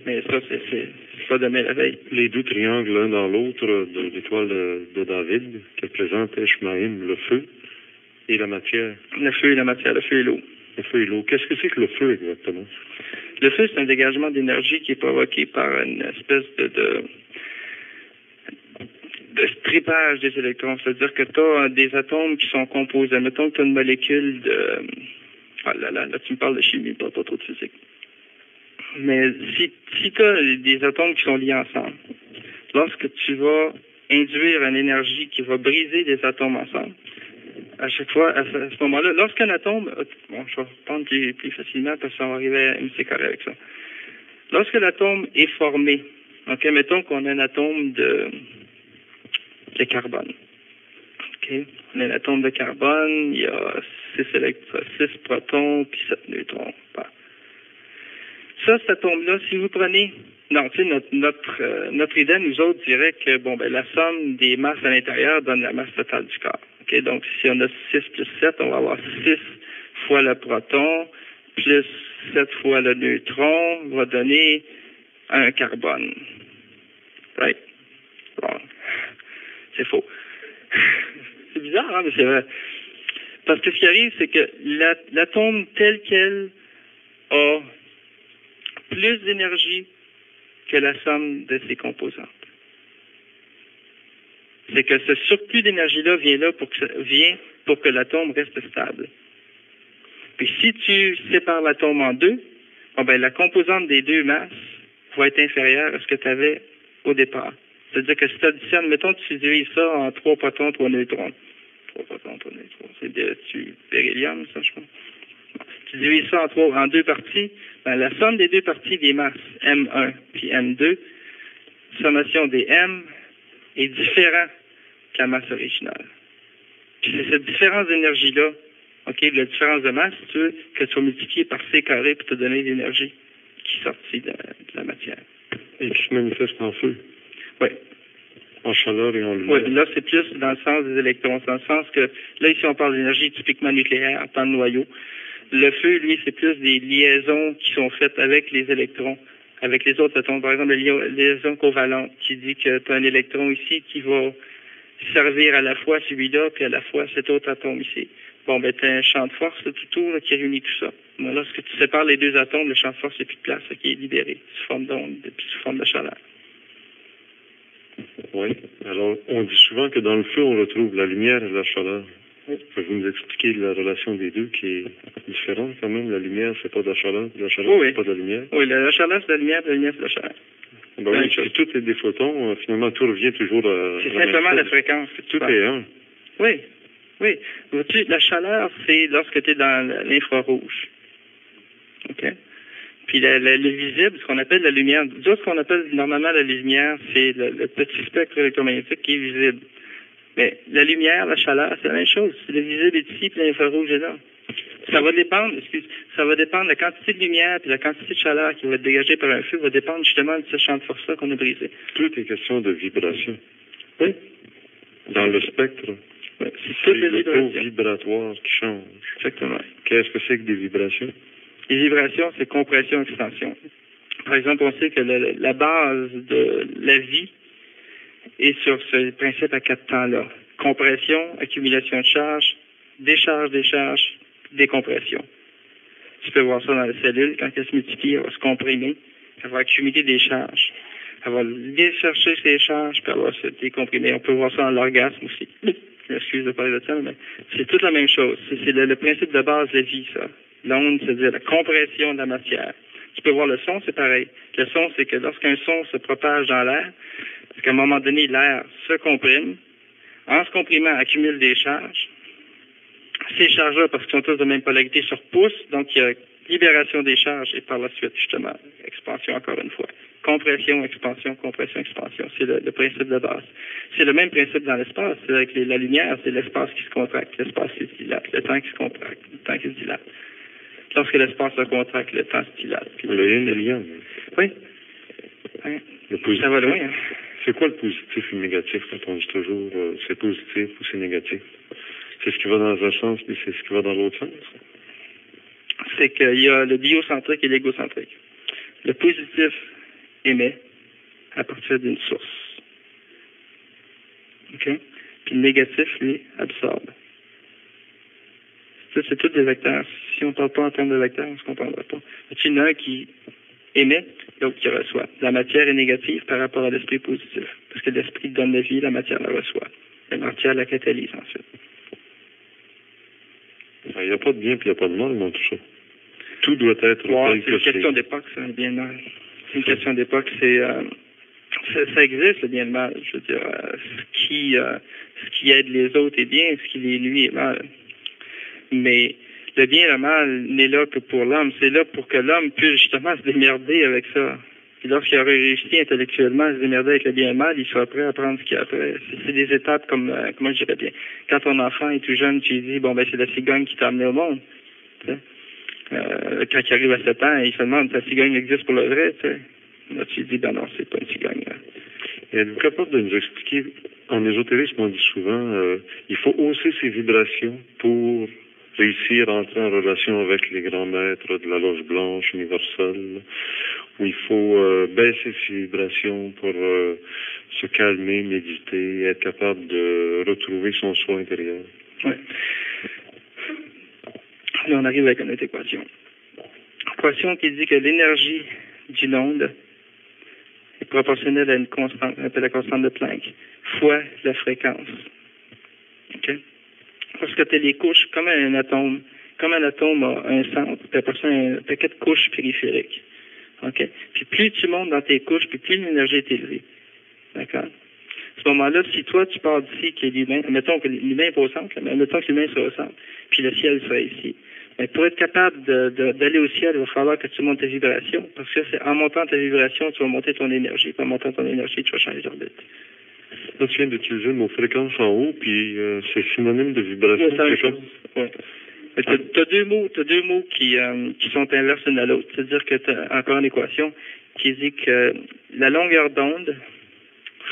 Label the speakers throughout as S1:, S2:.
S1: mais ça, c'est pas demain la veille.
S2: Les deux triangles l'un dans l'autre de l'étoile de David, qui représente Eshmaïm, le feu, et la matière.
S1: Le feu et la matière, le feu et l'eau.
S2: Le feu et l'eau. Qu'est-ce que c'est que le feu exactement?
S1: Le feu, c'est un dégagement d'énergie qui est provoqué par une espèce de strippage des électrons. C'est-à-dire que tu as des atomes qui sont composés. Mettons que tu as une molécule de... Ah là, tu me parles de chimie, pas trop de physique. Mais si tu as des atomes qui sont liés ensemble, lorsque tu vas induire une énergie qui va briser des atomes ensemble, à chaque fois, à ce moment-là, lorsqu'un atome... Bon, je vais reprendre plus facilement parce qu'on va arriver à MC carré avec ça. Lorsque l'atome est formé, ok, mettons qu'on a un atome de carbone. OK? On a un atome de carbone, il y a 6 protons puis 7 neutrons. Ça, cet atome-là, si vous prenez... Non, tu sais, notre idée, nous autres, dirait que la somme des masses à l'intérieur donne la masse totale du corps. OK? Donc, si on a 6 plus 7, on va avoir 6 fois le proton plus 7 fois le neutron va donner un carbone. Right? Wrong. C'est faux. C'est bizarre, hein, mais c'est vrai. Parce que ce qui arrive, c'est que l'atome tel quel a plus d'énergie que la somme de ses composantes. C'est que ce surplus d'énergie-là vient pour que l'atome reste stable. Puis si tu sépares l'atome en deux, la composante des deux masses va être inférieure à ce que tu avais au départ. C'est-à-dire que si tu additionnes, mettons, tu divises ça en 3 protons, 3 neutrons. 3 protons, 3 neutrons. C'est du beryllium, ça, je pense. Tu divises ça en deux parties. La somme des deux parties des masses, M1 puis M2, sommation des M, est différente que la masse originale. Puis c'est cette différence d'énergie-là, OK, la différence de masse, si tu veux, que tu vas multiplier par C carré pour te donner l'énergie qui est sortie de la matière.
S2: Et qui se manifeste en feu.
S1: Oui.
S2: En chaleur et en lumière.
S1: Oui, là, c'est plus dans le sens des électrons. Dans le sens que, là, ici, on parle d'énergie typiquement nucléaire, dans le noyau. Le feu, lui, c'est plus des liaisons qui sont faites avec les électrons, avec les autres atomes. Par exemple, la liaison covalente qui dit que tu as un électron ici qui va servir à la fois celui-là puis à la fois cet autre atome ici. Tu as un champ de force tout autour là, qui réunit tout ça. Lorsque tu sépares les deux atomes, le champ de force, il n'y a plus de place, qui est libéré sous forme d'onde puis sous forme de chaleur.
S2: Oui. Alors, on dit souvent que dans le feu, on retrouve la lumière et la chaleur. Oui. Pouvez-vous nous expliquer la relation des deux qui est différente quand même? La lumière, c'est pas de la chaleur c'est pas de la lumière? Oui, la chaleur, c'est de la lumière, la lumière, c'est de la chaleur. Oui, si tout est des photons, finalement, tout revient toujours à...
S1: C'est simplement la fréquence.
S2: Tout est un.
S1: Oui. Oui. Vois-tu, la chaleur, c'est lorsque tu es dans l'infrarouge. OK? Puis le visible, ce qu'on appelle la lumière, ce qu'on appelle normalement la lumière, c'est le petit spectre électromagnétique qui est visible. Mais la lumière, la chaleur, c'est la même chose. Le visible est ici, puis l'infrarouge est là. Ça va dépendre de la quantité de lumière et la quantité de chaleur qui va être dégagée par un feu va dépendre justement de ce champ de force-là qu'on a brisé.
S2: Tout est question de vibration.
S1: Oui.
S2: Dans le spectre,
S1: oui. C'est
S2: le taux vibratoire qui change.
S1: Exactement.
S2: Qu'est-ce que c'est que des vibrations?
S1: Les vibrations, c'est compression-extension. Par exemple, on sait que la base de la vie est sur ce principe à 4 temps-là. Compression, accumulation de charge, décharge, décompression. Tu peux voir ça dans la cellule. Quand elle se multiplie, elle va se comprimer. Elle va accumuler des charges. Elle va aller chercher ses charges, puis elle va se décomprimer. On peut voir ça dans l'orgasme aussi. Excuse de parler de ça, mais c'est toute la même chose. C'est le principe de base de la vie, ça. L'onde, c'est-à-dire la compression de la matière. Tu peux voir le son, c'est pareil. Le son, c'est que lorsqu'un son se propage dans l'air, parce qu'à un moment donné, l'air se comprime. En se comprimant, accumule des charges. Ces charges-là, parce qu'ils sont tous de même polarité, se repoussent. Donc, il y a libération des charges et par la suite, justement, expansion encore une fois. Compression, expansion, expansion. C'est le principe de base. C'est le même principe dans l'espace. C'est avec la lumière, c'est l'espace qui se contracte, l'espace qui se dilate, le temps qui se contracte, le temps qui se dilate. Lorsque l'espace se contracte, le temps se dilate.
S2: Le yin et le yang.
S1: Oui. Ça va loin, hein?
S2: C'est quoi le positif et le négatif quand on dit toujours c'est positif ou c'est négatif? C'est ce qui va dans un sens puis c'est ce qui va dans l'autre sens? C'est
S1: qu'il y a le biocentrique et l'égocentrique. Le positif, émet à partir d'une source. OK? Puis le négatif, lui, absorbe. Ça, c'est tous des vecteurs. Si on ne parle pas en termes de vecteurs, on ne se comprendra pas. Il y en a un qui émet, l'autre qui reçoit. La matière est négative par rapport à l'esprit positif. Parce que l'esprit donne la vie, la matière la reçoit. La matière la catalyse ensuite.
S2: Il n'y a pas de bien et il n'y a pas de mal dans tout ça. Tout doit être...
S1: C'est une question d'époque, ça, le bien et le mal. C'est une question d'époque. Ça existe, le bien et le mal. Je veux dire, ce qui aide les autres est bien, ce qui les nuit est mal. Mais le bien et le mal n'est là que pour l'homme. C'est là pour que l'homme puisse justement se démerder avec ça. Et lorsqu'il aurait réussi intellectuellement à se démerder avec le bien et le mal, il sera prêt à prendre ce qu'il y a après. C'est des étapes comme, comment je dirais bien, quand ton enfant est tout jeune, tu lui dis, bon, ben, c'est la cigogne qui t'a amené au monde. Quand il arrive à 7 ans, il se demande, ta cigogne existe pour le vrai, tu sais. Là, tu lui dis, ben non, c'est pas une cigogne.
S2: Et êtes-vous capable de nous expliquer, en ésotérisme, on dit souvent, il faut hausser ses vibrations pour réussir à entrer en relation avec les grands maîtres de la loge blanche universelle, où il faut baisser ses vibrations pour se calmer, méditer, être capable de retrouver son soi intérieur.
S1: Oui. Là, on arrive avec une autre équation. Équation qui dit que l'énergie d'une onde est proportionnelle à une constante, on appelle la constante de Planck, fois la fréquence. OK? Parce que tu as les couches, comme un atome a un centre, puis après ça, un paquet de couches périphériques. OK? Puis plus tu montes dans tes couches, puis plus l'énergie est élevée. D'accord? À ce moment-là, si toi, tu pars d'ici, qui est l'humain, mettons que l'humain est pas au centre, mais mettons que l'humain soit au centre, puis le ciel sera ici. Mais pour être capable d'aller au ciel, il va falloir que tu montes tes vibrations, parce que c'est en montant tes vibrations, tu vas monter ton énergie, puis en montant ton énergie, tu vas changer d'orbite.
S2: Là, tu viens d'utiliser le mot fréquence en haut, puis c'est synonyme de vibration.
S1: Oui. Tu as deux mots qui sont inverses l'un à l'autre. C'est-à-dire que tu as encore une équation qui dit que la longueur d'onde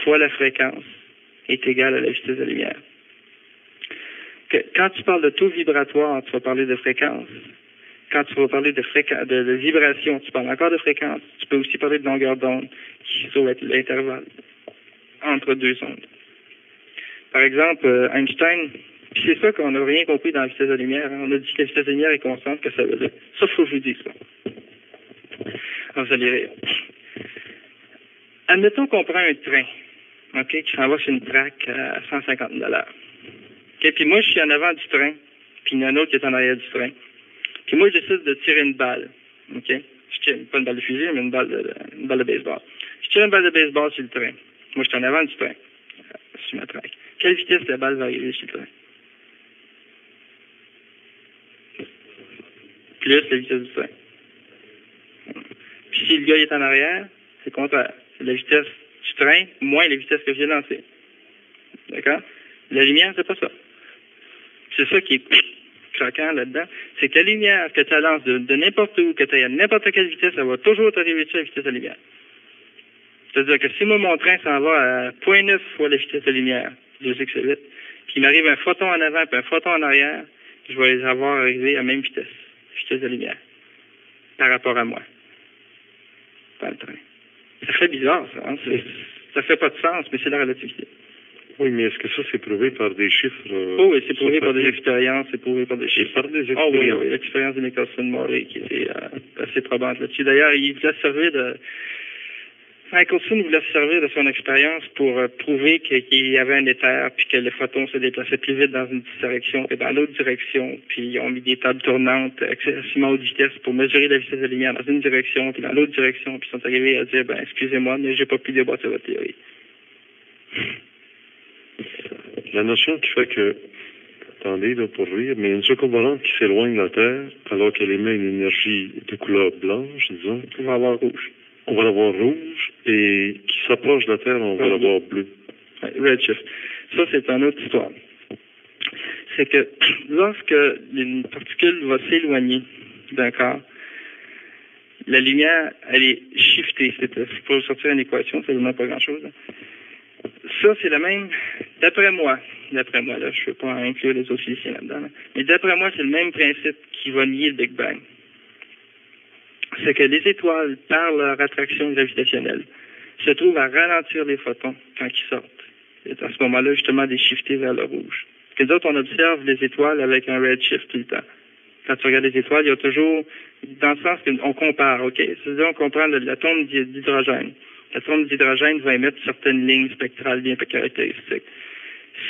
S1: fois la fréquence est égale à la vitesse de la lumière. Quand tu parles de taux vibratoire, tu vas parler de fréquence. Quand tu vas parler de vibration, tu parles encore de fréquence. Tu peux aussi parler de longueur d'onde, qui va être l'intervalle entre deux ondes. Par exemple, Einstein, puis c'est ça qu'on n'a rien compris dans la vitesse de la lumière. Hein. On a dit que la vitesse de la lumière est constante, que ça veut dire. Ça, il faut que je vous dise ça. Alors, vous allez rire. Admettons qu'on prend un train, OK, qui s'en va sur une track à 150 $. OK, puis moi, je suis en avant du train, puis il y en a un autre qui est en arrière du train. Puis moi, je décide de tirer une balle, OK? Je tire pas une balle de fusil, mais une balle de baseball. Je tire une balle de baseball sur le train. Moi, je suis en avant du train, sur ma track. Quelle vitesse la balle va arriver sur le train? Plus la vitesse du train. Puis si le gars est en arrière, c'est le contraire. C'est la vitesse du train moins la vitesse que j'ai lancée. D'accord? La lumière, c'est pas ça. C'est ça qui est craquant là-dedans. C'est que la lumière que tu lances de n'importe où, que tu aies à n'importe quelle vitesse, ça va toujours t'arriver dessus à la vitesse de la lumière. C'est-à-dire que si moi, mon train s'en va à 0.9 fois la vitesse de la lumière, je sais que c'est vite, puis il m'arrive un photon en avant et un photon en arrière, je vais les avoir arrivés à la même vitesse de la lumière, par rapport à moi, dans le train. Ça fait bizarre, ça. Hein? Ça fait pas de sens, mais c'est la relativité.
S2: Oui, mais est-ce que ça, c'est prouvé par des chiffres?
S1: Oui, c'est prouvé par des expériences, c'est prouvé par des chiffres.
S2: Et par des expériences?
S1: Oui, l'expérience de Nicholson-Morley qui était assez probante là-dessus. D'ailleurs, il voulait servir de... Nicholson voulait servir de son expérience pour prouver qu'il y avait un éther, puis que le photon se déplaçait plus vite dans une direction que dans l'autre direction, puis ils ont mis des tables tournantes excessivement haute vitesse pour mesurer la vitesse de la lumière dans une direction, puis dans l'autre direction, puis ils sont arrivés à dire, excusez-moi, mais j'ai pas pu débattre votre théorie.
S2: La notion qui fait que, attendez là pour rire, mais une soucoupe volante qui s'éloigne de la Terre, alors qu'elle émet une énergie de couleur blanche, disons.
S1: On va avoir rouge.
S2: On va l'avoir rouge, et qui s'approche de la Terre, on va l'avoir bleu.
S1: Redshift. Ça, c'est une autre histoire. C'est que lorsque une particule va s'éloigner d'un corps, la lumière, elle est shiftée. Pour sortir une équation, ça ne demande pas grand-chose. Ça, c'est le même, d'après moi, là, je ne veux pas inclure les autres physiciens là-dedans, mais d'après moi, c'est le même principe qui va nier le Big Bang. c'est que les étoiles, par leur attraction gravitationnelle, se trouvent à ralentir les photons quand ils sortent. Et à ce moment-là, justement, les shifter vers le rouge. Parce que d'autres, on observe les étoiles avec un redshift tout le temps. Quand tu regardes les étoiles, il y a toujours, dans le sens qu'on compare, OK? C'est-à-dire, on comprend l'atome d'hydrogène. L'atome d'hydrogène va émettre certaines lignes spectrales bien caractéristiques.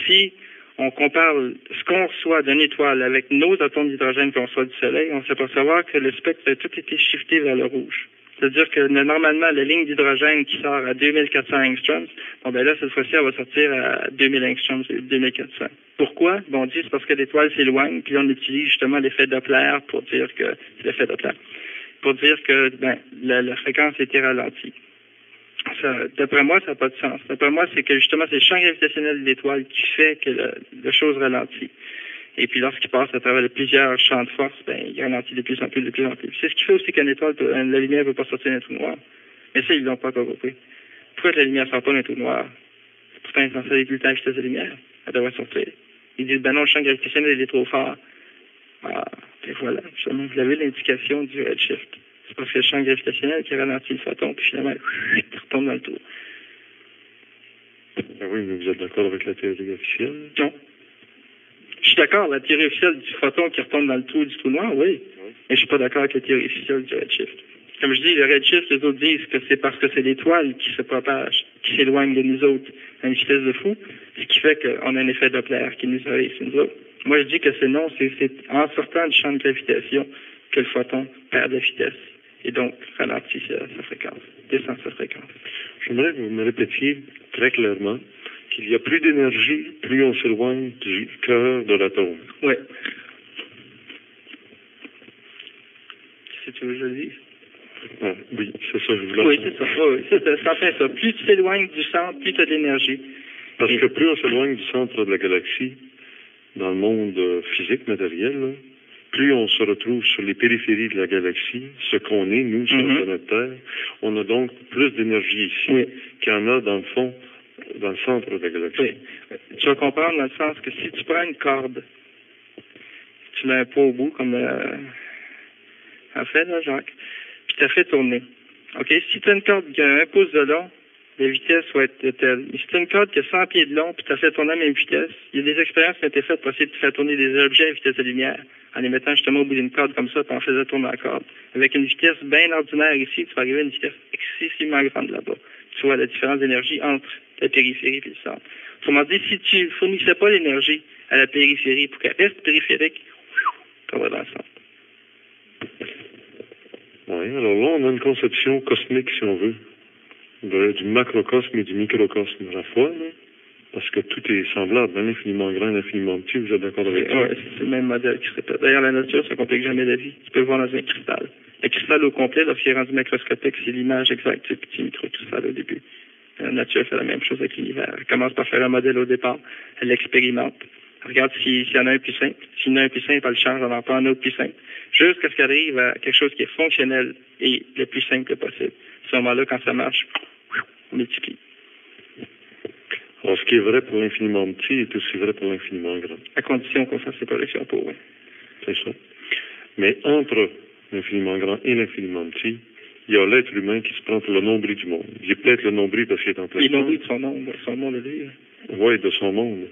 S1: Si on compare ce qu'on reçoit d'une étoile avec nos atomes d'hydrogène qu'on reçoit du Soleil, on s'aperçoit que le spectre a tout été shifté vers le rouge. C'est-à-dire que normalement, la ligne d'hydrogène qui sort à 2400 angstroms, bon ben là, cette fois-ci, elle va sortir à 2000 angstroms, 2400. Pourquoi? Bon, on dit c'est parce que l'étoile s'éloigne, puis on utilise justement l'effet Doppler pour dire que c'est l'effet Doppler, pour dire que la fréquence a été ralentie. D'après moi, ça n'a pas de sens. D'après moi, c'est que justement, c'est le champ gravitationnel de l'étoile qui fait que la chose ralentit. Et puis lorsqu'il passe à travers plusieurs champs de force, il ralentit de plus en plus, de plus en plus. C'est ce qui fait aussi qu'une étoile, la lumière ne peut pas sortir d'un trou noir. Mais ça, ils ne l'ont pas encore compris. Pourquoi la lumière ne sort pas d'un trou noir? Pourtant, ils sont censés aller tout le temps à vitesse de lumière. Elle devrait sortir. Ils disent, non, le champ gravitationnel, il est trop fort. Ah, et voilà. Justement, vous avez l'indication du redshift. C'est parce que le champ gravitationnel qui ralentit le photon, puis finalement, il retombe dans le trou.
S2: Ah oui, mais vous êtes d'accord avec la théorie officielle?
S1: Non. Je suis d'accord, la théorie officielle du photon qui retombe dans le trou du trou noir, oui. Mais je suis pas d'accord avec la théorie officielle du redshift. Comme je dis, le redshift, les autres disent que c'est parce que c'est l'étoile qui se propage, qui s'éloigne de nous autres à une vitesse de fou, ce qui fait qu'on a un effet Doppler qui nous arrive sur nous autres. Moi, je dis que c'est non, c'est en sortant du champ de gravitation que le photon perd de vitesse et donc ralentit sa fréquence, descend sa fréquence.
S2: J'aimerais que vous me répétiez très clairement qu'il y a plus d'énergie, plus on s'éloigne du cœur de l'atome.
S1: Oui. Si tu veux que je le dise.
S2: Ah, oui, c'est ça, je voulais.
S1: Oui, c'est ça. Oui, c'est en fait ça. Plus tu t'éloignes du centre, plus tu as de l'énergie.
S2: Parce que plus on s'éloigne du centre de la galaxie, dans le monde physique, matériel, là, plus on se retrouve sur les périphéries de la galaxie, ce qu'on est, nous, sur la planète Terre, on a donc plus d'énergie ici qu'il y en a, dans le fond, dans le centre de la galaxie.
S1: Oui. Tu vas comprendre dans le sens que si tu prends une corde, tu mets un pot au bout, comme en fait, là, Jacques, puis tu as fait tourner. OK? Si tu as une corde qui a 1 pouce de long, la vitesse va être telle. Mais si tu as une corde qui a 100 pieds de long, puis tu as fait tourner à la même vitesse, il y a des expériences qui ont été faites pour essayer de faire tourner des objets à vitesse de lumière, en les mettant justement au bout d'une corde comme ça, puis en faisant tourner la corde. Avec une vitesse bien ordinaire ici, tu vas arriver à une vitesse excessivement grande là-bas. Tu vois la différence d'énergie entre la périphérie et le centre. Autrement dit, si tu ne fournissais pas l'énergie à la périphérie pour qu'elle reste périphérique, tu vas dans le centre.
S2: Oui, alors là, on a une conception cosmique, si on veut, du macrocosme et du microcosme à la fois, là, parce que tout est semblable, l'infiniment grand, l'infiniment petit, vous êtes d'accord avec ça?
S1: Oui, c'est le même modèle qui se répète. D'ailleurs, la nature, ça ne complique jamais la vie. Tu peux le voir dans un cristal. Le cristal au complet, lorsqu'il est rendu macroscopique, c'est l'image exacte du petit microcristal au début. La nature fait la même chose avec l'univers. Elle commence par faire un modèle au départ. Elle l'expérimente. Elle regarde s'il y en a un plus simple. S'il y en a un plus simple, elle le change, elle en prend un autre plus simple. Jusqu'à ce qu'elle arrive à quelque chose qui est fonctionnel et le plus simple possible. À ce moment-là, quand ça marche, on multiplie.
S2: Alors, ce qui est vrai pour l'infiniment petit est aussi vrai pour l'infiniment grand.
S1: À condition qu'on fasse ses projections pour, oui.
S2: C'est ça. Mais entre l'infiniment grand et l'infiniment petit, il y a l'être humain qui se prend pour le nombril du monde. Il est peut-être le nombril parce qu'il est en plein.
S1: Il est le nombril de son monde de lui.
S2: Oui, de son monde.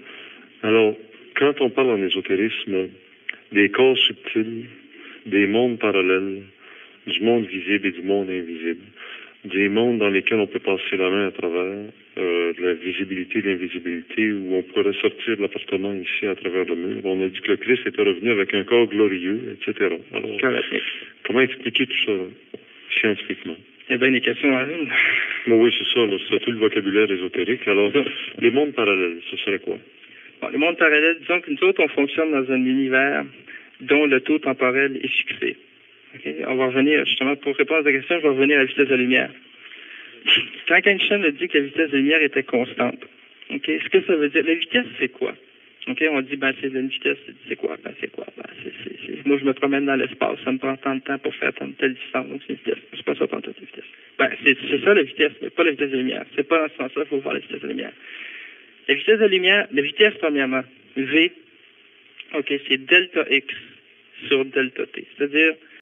S2: Alors, quand on parle en ésotérisme des corps subtils, des mondes parallèles, du monde visible et du monde invisible, des mondes dans lesquels on peut passer la main à travers de la visibilité et de l'invisibilité, où on pourrait sortir de l'appartement ici à travers le mur. On a dit que le Christ était revenu avec un corps glorieux, etc. Alors, comment expliquer tout ça scientifiquement?
S1: Il y a bien des questions à une.
S2: Bon, oui, c'est ça, c'est tout le vocabulaire ésotérique. Alors, les mondes parallèles, ce serait quoi?
S1: Bon, les mondes parallèles, disons que nous autres, on fonctionne dans un univers dont le taux temporel est fixé. Okay? On va revenir, justement, pour répondre à la question, je vais revenir à la vitesse de la lumière. Quand Einstein a dit que la vitesse de la lumière était constante, okay? Ce que ça veut dire, la vitesse, c'est quoi? Okay? On dit, c'est une vitesse, c'est quoi? C'est quoi? Moi, je me promène dans l'espace, ça me prend tant de temps pour faire telle distance, donc c'est une vitesse. C'est pas ça, tant de vitesse. C'est ça la vitesse, mais pas la vitesse de la lumière. C'est pas dans ce sens-là qu'il faut voir la vitesse de la lumière. La vitesse de la lumière, la vitesse, premièrement, V, c'est delta X sur delta T. C'est-à-dire,